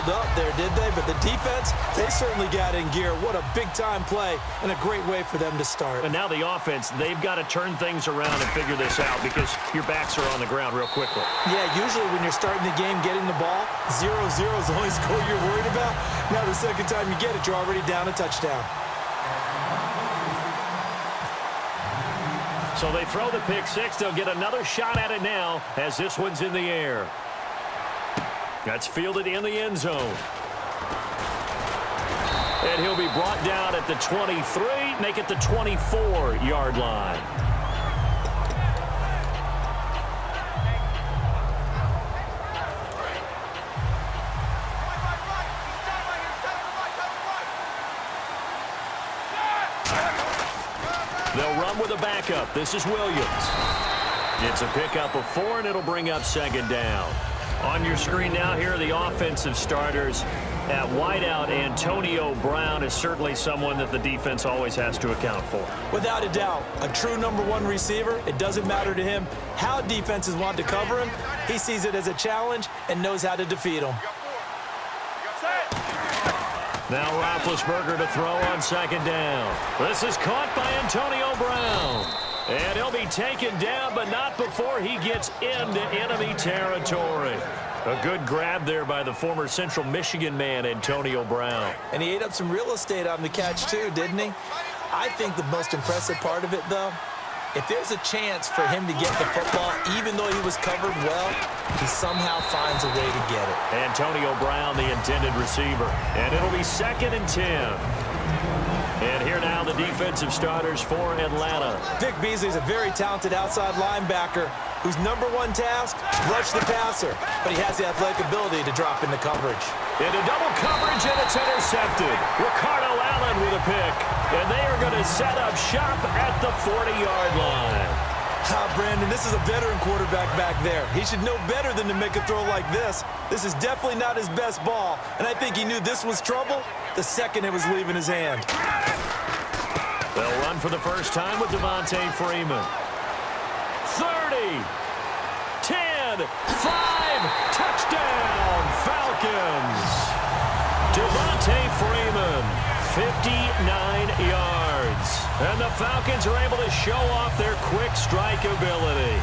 hold up there, did they? But the defense, they certainly got in gear. What a big-time play and a great way for them to start. And now the offense, they've got to turn things around and figure this out because your backs are on the ground real quickly. Yeah, usually when you're starting the game, getting the ball, 0-0 is the only score you're worried about. Now the second time you get it, you're already down a touchdown. So they throw the pick six. They'll get another shot at it now as this one's in the air. That's fielded in the end zone. And he'll be brought down at the 23, make it the 24-yard line. They'll run with a backup. This is Williams. It's a pickup of 4, and it'll bring up second down. On your screen now, here are the offensive starters. At wideout, Antonio Brown is certainly someone that the defense always has to account for. Without a doubt, a true number one receiver. It doesn't matter to him how defenses want to cover him. He sees it as a challenge and knows how to defeat them. Now Roethlisberger to throw on second down. This is caught by Antonio Brown. And he'll be taken down, but not before he gets into enemy territory. A good grab there by the former Central Michigan man, Antonio Brown. And he ate up some real estate on the catch, too, didn't he? I think the most impressive part of it, though, if there's a chance for him to get the football, even though he was covered well, he somehow finds a way to get it. Antonio Brown, the intended receiver. And it'll be 2nd and 10. And here now the defensive starters for Atlanta. Vic Beasley's a very talented outside linebacker whose number one task, rush the passer. But he has the athletic ability to drop into coverage. Into double coverage, and it's intercepted. Ricardo Allen with a pick. And they are going to set up shop at the 40-yard line. Brandon, this is a veteran quarterback back there. He should know better than to make a throw like this. This is definitely not his best ball, and I think he knew this was trouble the second it was leaving his hand. They'll run for the first time with Devontae Freeman. 30, 10, 5, touchdown, Falcons. Devontae Freeman, 59 yards. And the Falcons are able to show off their quick strike ability.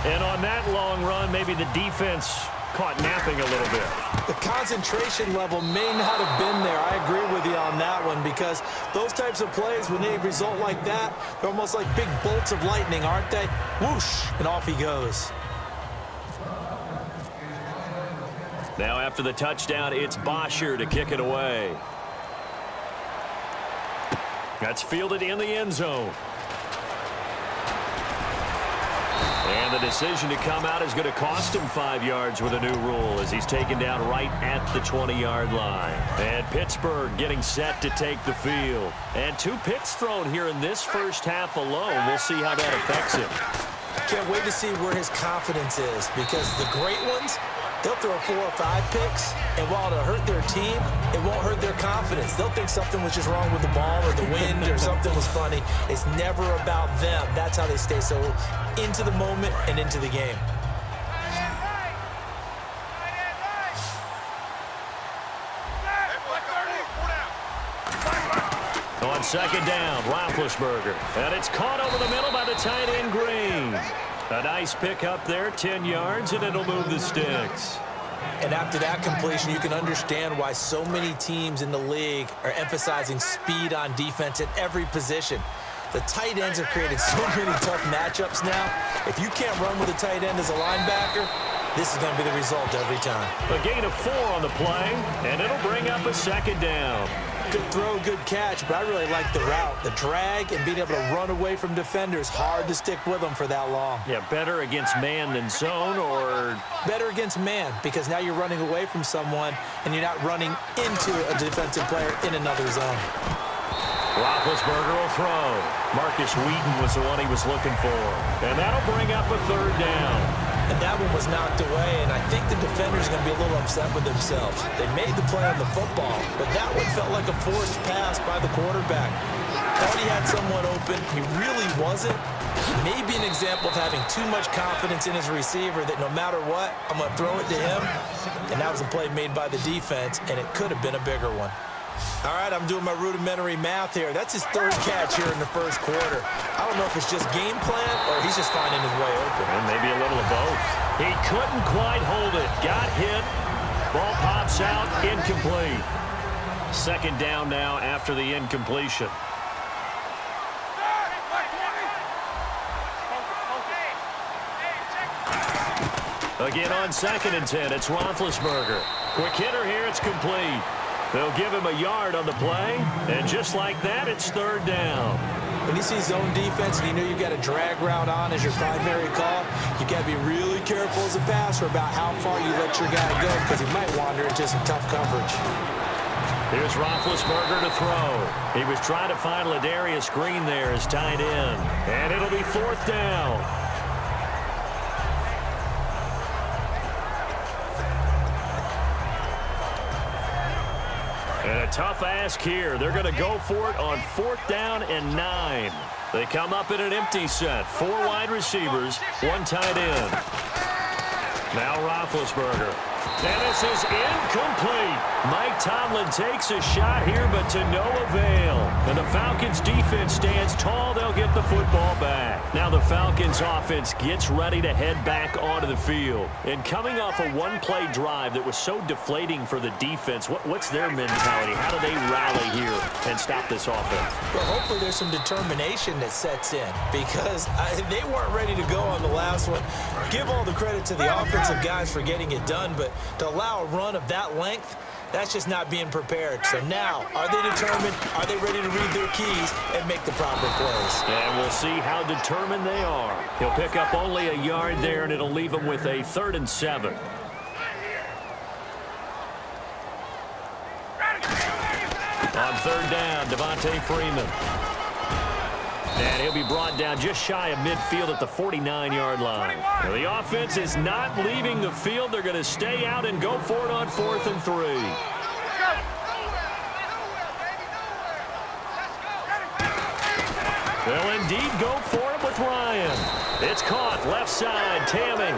And on that long run, maybe the defense caught napping a little bit. The concentration level may not have been there. I agree with you on that one because those types of plays, when they result like that, they're almost like big bolts of lightning, aren't they? Whoosh, and off he goes. Now after the touchdown, it's Bosher to kick it away. That's fielded in the end zone. And the decision to come out is going to cost him 5 yards with a new rule as he's taken down right at the 20-yard line. And Pittsburgh getting set to take the field. And 2 picks thrown here in this first half alone. We'll see how that affects him. Can't wait to see where his confidence is because the great ones, they'll throw 4 or 5 picks, and while it'll hurt their team, it won't hurt their confidence. They'll think something was just wrong with the ball or the wind or something was funny. It's never about them. That's how they stay so into the moment and into the game. On second down, Roethlisberger. And it's caught over the middle by the tight end, Green. A nice pick up there, 10 yards, and it'll move the sticks. And after that completion, you can understand why so many teams in the league are emphasizing speed on defense at every position. The tight ends have created so many tough matchups now. If you can't run with a tight end as a linebacker, this is going to be the result every time. A gain of 4 on the play, and it'll bring up a second down. Good throw, good catch, but I really like the route. The drag and being able to run away from defenders, hard to stick with them for that long. Yeah, better against man than zone, or better against man, because now you're running away from someone and you're not running into a defensive player in another zone. Roethlisberger will throw. Marcus Wheaton was the one he was looking for. And that'll bring up a third down. And that one was knocked away, and I think the defender's going to be a little upset with themselves. They made the play on the football, but that one felt like a forced pass by the quarterback. Thought he had someone open. He really wasn't. Maybe an example of having too much confidence in his receiver that no matter what, I'm going to throw it to him. And that was a play made by the defense, and it could have been a bigger one. All right, I'm doing my rudimentary math here. That's his third catch here in the first quarter. I don't know if it's just game plan or he's just finding his way open. And maybe a little of both. He couldn't quite hold it. Got hit. Ball pops out. Incomplete. Second down now after the incompletion. Again on 2nd and 10, it's Roethlisberger. Quick hitter here, it's complete. They'll give him a yard on the play, and just like that, it's third down. When you see zone defense and you know you've got a drag route on as your primary call, you got to be really careful as a passer about how far you let your guy go because he might wander into some tough coverage. Here's Roethlisberger to throw. He was trying to find Ladarius Green there as tight end, and it'll be fourth down. And a tough ask here. They're going to go for it on 4th down and 9. They come up in an empty set. 4 wide receivers, 1 tight end. Now Roethlisberger. And this is incomplete. Mike Tomlin takes a shot here, but to no avail. And the Falcons defense stands tall. They'll get the football back. Now the Falcons offense gets ready to head back onto the field. And coming off a one-play drive that was so deflating for the defense, what's their mentality? How do they rally here and stop this offense? Well, hopefully there's some determination that sets in because they weren't ready to go on the last one. Give all the credit to the offensive guys for getting it done, but to allow a run of that length, that's just not being prepared. So now, are they determined? Are they ready to read their keys and make the proper plays? And we'll see how determined they are. He'll pick up only a yard there, and it'll leave him with a 3rd and 7. On 3rd down, Devontae Freeman. And he'll be brought down just shy of midfield at the 49-yard line. Now, the offense is not leaving the field. They're going to stay out and go for it on 4th and 3. They'll indeed go for it with Ryan. It's caught left side, Tammy.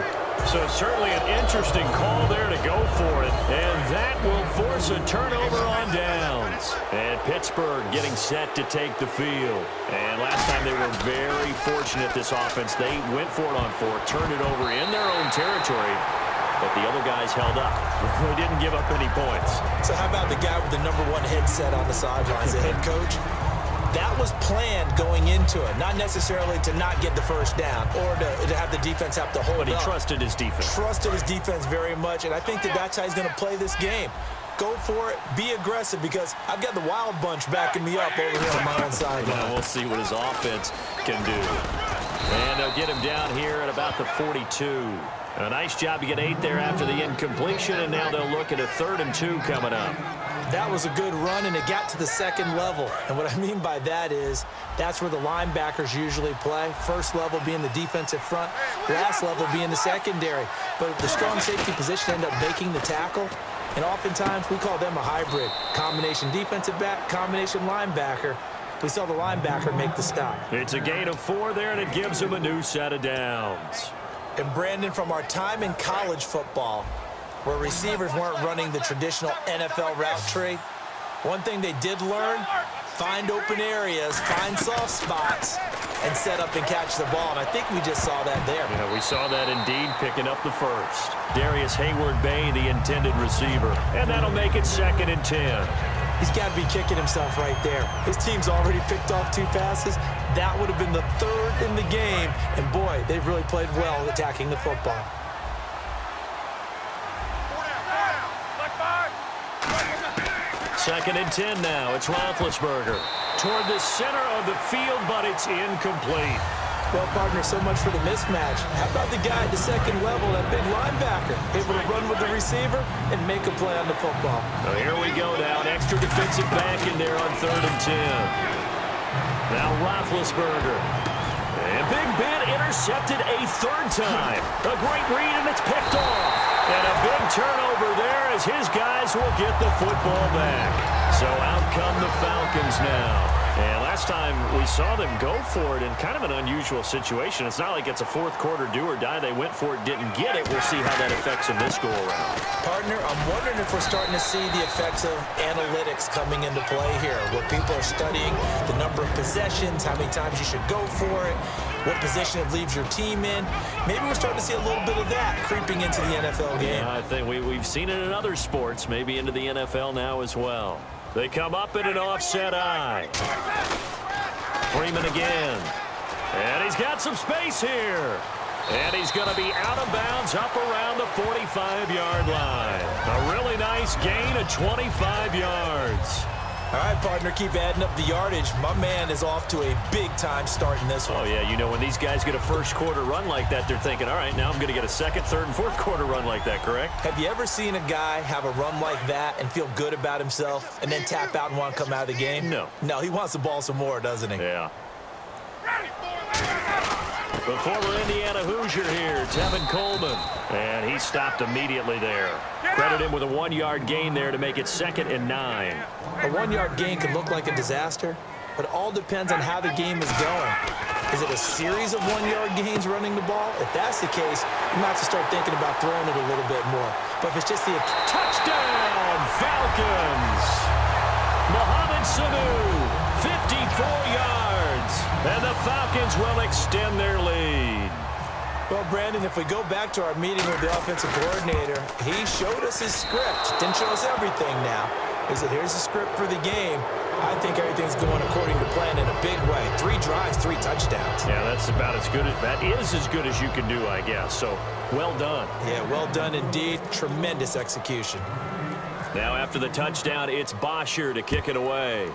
So certainly an interesting call there to go for it. And that will force a turnover on downs. And Pittsburgh getting set to take the field. And last time they were very fortunate, this offense. They went for it on 4, turned it over in their own territory. But the other guys held up. They didn't give up any points. So how about the guy with the #1 headset on the sidelines, the head coach? That was planned going into it, not necessarily to not get the first down or to have the defense have to hold up. But he trusted his defense. Trusted his defense very much, and I think that's how he's going to play this game. Go for it, be aggressive, because I've got the wild bunch backing me up over here on my own side. Now we'll see what his offense can do. And they'll get him down here at about the 42. A nice job to get 8 there after the incompletion, and now they'll look at a 3rd and 2 coming up. That was a good run, and it got to the 2nd level. And what I mean by that is that's where the linebackers usually play. First level being the defensive front, last level being the secondary. But the strong safety position ended up making the tackle, and oftentimes we call them a hybrid. Combination defensive back, combination linebacker. We saw the linebacker make the stop. It's a gain of 4 there, and it gives him a new set of downs. And Brandon, from our time in college football, where receivers weren't running the traditional NFL route tree, one thing they did learn, find open areas, find soft spots, and set up and catch the ball. And I think we just saw that there. Yeah, we saw that indeed, picking up the first. Darius Hayward-Bay, the intended receiver. And that'll make it 2nd and 10. He's got to be kicking himself right there. His team's already picked off 2 passes. That would have been the 3rd in the game. And, boy, they've really played well attacking the football. Second and 10 now. It's Roethlisberger. Toward the center of the field, but it's incomplete. Well, partner, so much for the mismatch. How about the guy at the 2nd level, that big linebacker, able to run with the receiver and make a play on the football? So here we go now. An extra defensive back in there on 3rd and 10. Now Roethlisberger. And Big Ben intercepted a third time. A great read, and it's picked off. And a big turnover there as his guys will get the football back. So out come the Falcons now. And last time we saw them go for it in kind of an unusual situation. It's not like it's a fourth quarter do or die. They went for it, didn't get it. We'll see how that affects them this go-around. Partner, I'm wondering if we're starting to see the effects of analytics coming into play here, where people are studying the number of possessions, how many times you should go for it, what position it leaves your team in. Maybe we're starting to see a little bit of that creeping into the NFL game. Yeah, I think we've seen it in other sports, maybe into the NFL now as well. They come up in an offset eye. Freeman again. And he's got some space here. And he's going to be out of bounds up around the 45-yard line. A really nice gain of 25 yards. All right, partner, keep adding up the yardage. My man is off to a big-time start in this one. Oh, yeah, you know, when these guys get a first-quarter run like that, they're thinking, all right, now I'm going to get a second, third, and fourth-quarter run like that, correct? Have you ever seen a guy have a run like that and feel good about himself and then tap out and want to come out of the game? No. No, he wants the ball some more, doesn't he? Yeah. The former Indiana Hoosier here, Tevin Coleman. And he stopped immediately there. Credit him with a 1-yard gain there to make it 2nd and 9. A 1-yard gain could look like a disaster, but it all depends on how the game is going. Is it a series of 1-yard gains running the ball? If that's the case, you might have to start thinking about throwing it a little bit more. But if it's just the touchdown, Falcons! Mohamed Sanu, 54 yards, and the Falcons will extend their lead. Well, Brandon, if we go back to our meeting with the offensive coordinator, he showed us his script. Didn't show us everything now. He said, here's the script for the game. I think everything's going according to plan in a big way. 3 drives, 3 touchdowns. Yeah, that's about as good as that is as good as you can do, I guess. So, well done. Yeah, well done indeed. Tremendous execution. Now after the touchdown, it's Bosher to kick it away.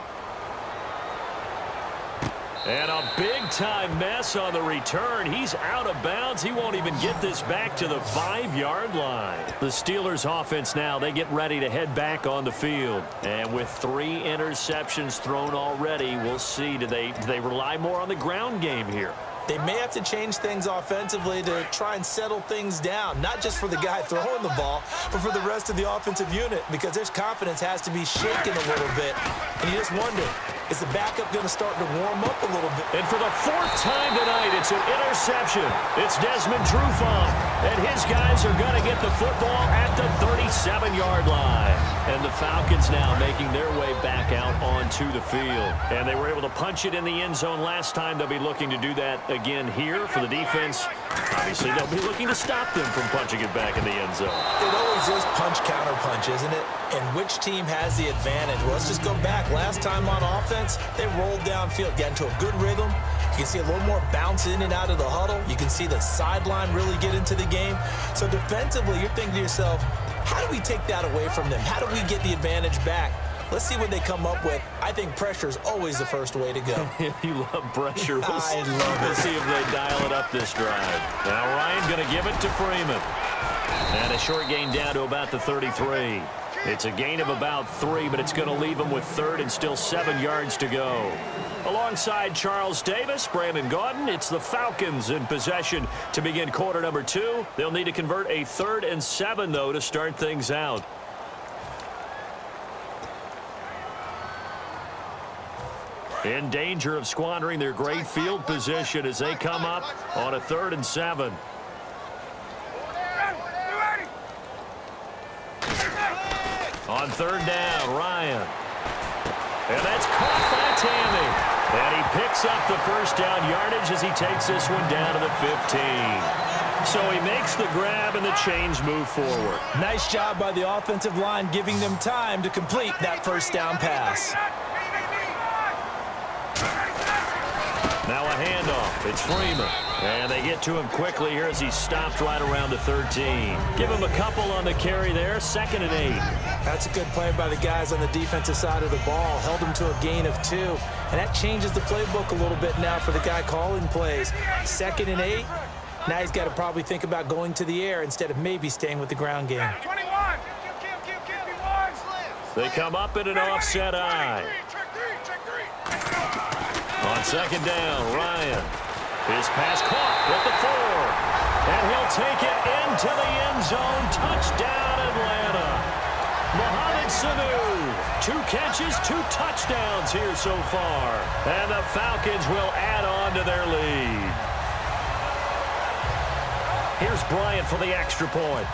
And a big-time mess on the return. He's out of bounds. He won't even get this back to the 5-yard line. The Steelers' offense now, they get ready to head back on the field. And with 3 interceptions thrown already, we'll see. Do they rely more on the ground game here? They may have to change things offensively to try and settle things down, not just for the guy throwing the ball, but for the rest of the offensive unit, because their confidence has to be shaken a little bit. And you just wonder, is the backup going to start to warm up a little bit? And for the 4th time tonight, it's an interception. It's Desmond Trufant, and his guys are going to get the football at the 37-yard line. And the Falcons now making their way back out onto the field. And they were able to punch it in the end zone last time. They'll be looking to do that again here for the defense. Obviously, they'll be looking to stop them from punching it back in the end zone. It always is punch-counter-punch, isn't it? And which team has the advantage? Well, let's just go back. Last time on offense, they rolled downfield, got into a good rhythm. You can see a little more bounce in and out of the huddle. You can see the sideline really get into the game. So defensively, you're thinking to yourself, how do we take that away from them? How do we get the advantage back? Let's see what they come up with. I think pressure is always the first way to go. You love pressure. I love it. We'll see if they dial it up this drive. Now Ryan going to give it to Freeman. And a short gain down to about the 33. It's a gain of about 3, but it's going to leave them with 3rd and still 7 yards to go. Alongside Charles Davis, Brandon Gaudin, it's the Falcons in possession to begin quarter number 2. They'll need to convert a 3rd and 7, though, to start things out. In danger of squandering their great field position as they come up on a 3rd and 7. On 3rd down, Ryan. And that's caught by Tammy. And he picks up the first down yardage as he takes this one down to the 15. So he makes the grab and the chains move forward. Nice job by the offensive line giving them time to complete that first down pass. Now a handoff. It's Freeman. And they get to him quickly here as he stopped right around the 13. Give him a couple on the carry there. 2nd and 8. That's a good play by the guys on the defensive side of the ball. Held him to a gain of 2. And that changes the playbook a little bit now for the guy calling plays. 2nd and 8. Now he's got to probably think about going to the air instead of maybe staying with the ground game. 21. They come up in an offset eye. On 2nd down, Ryan. His pass caught with the 4. And he'll take it into the end zone. Touchdown, Atlanta. Mohamed Sanu, 2 catches, 2 touchdowns here so far. And the Falcons will add on to their lead. Here's Bryant for the extra point.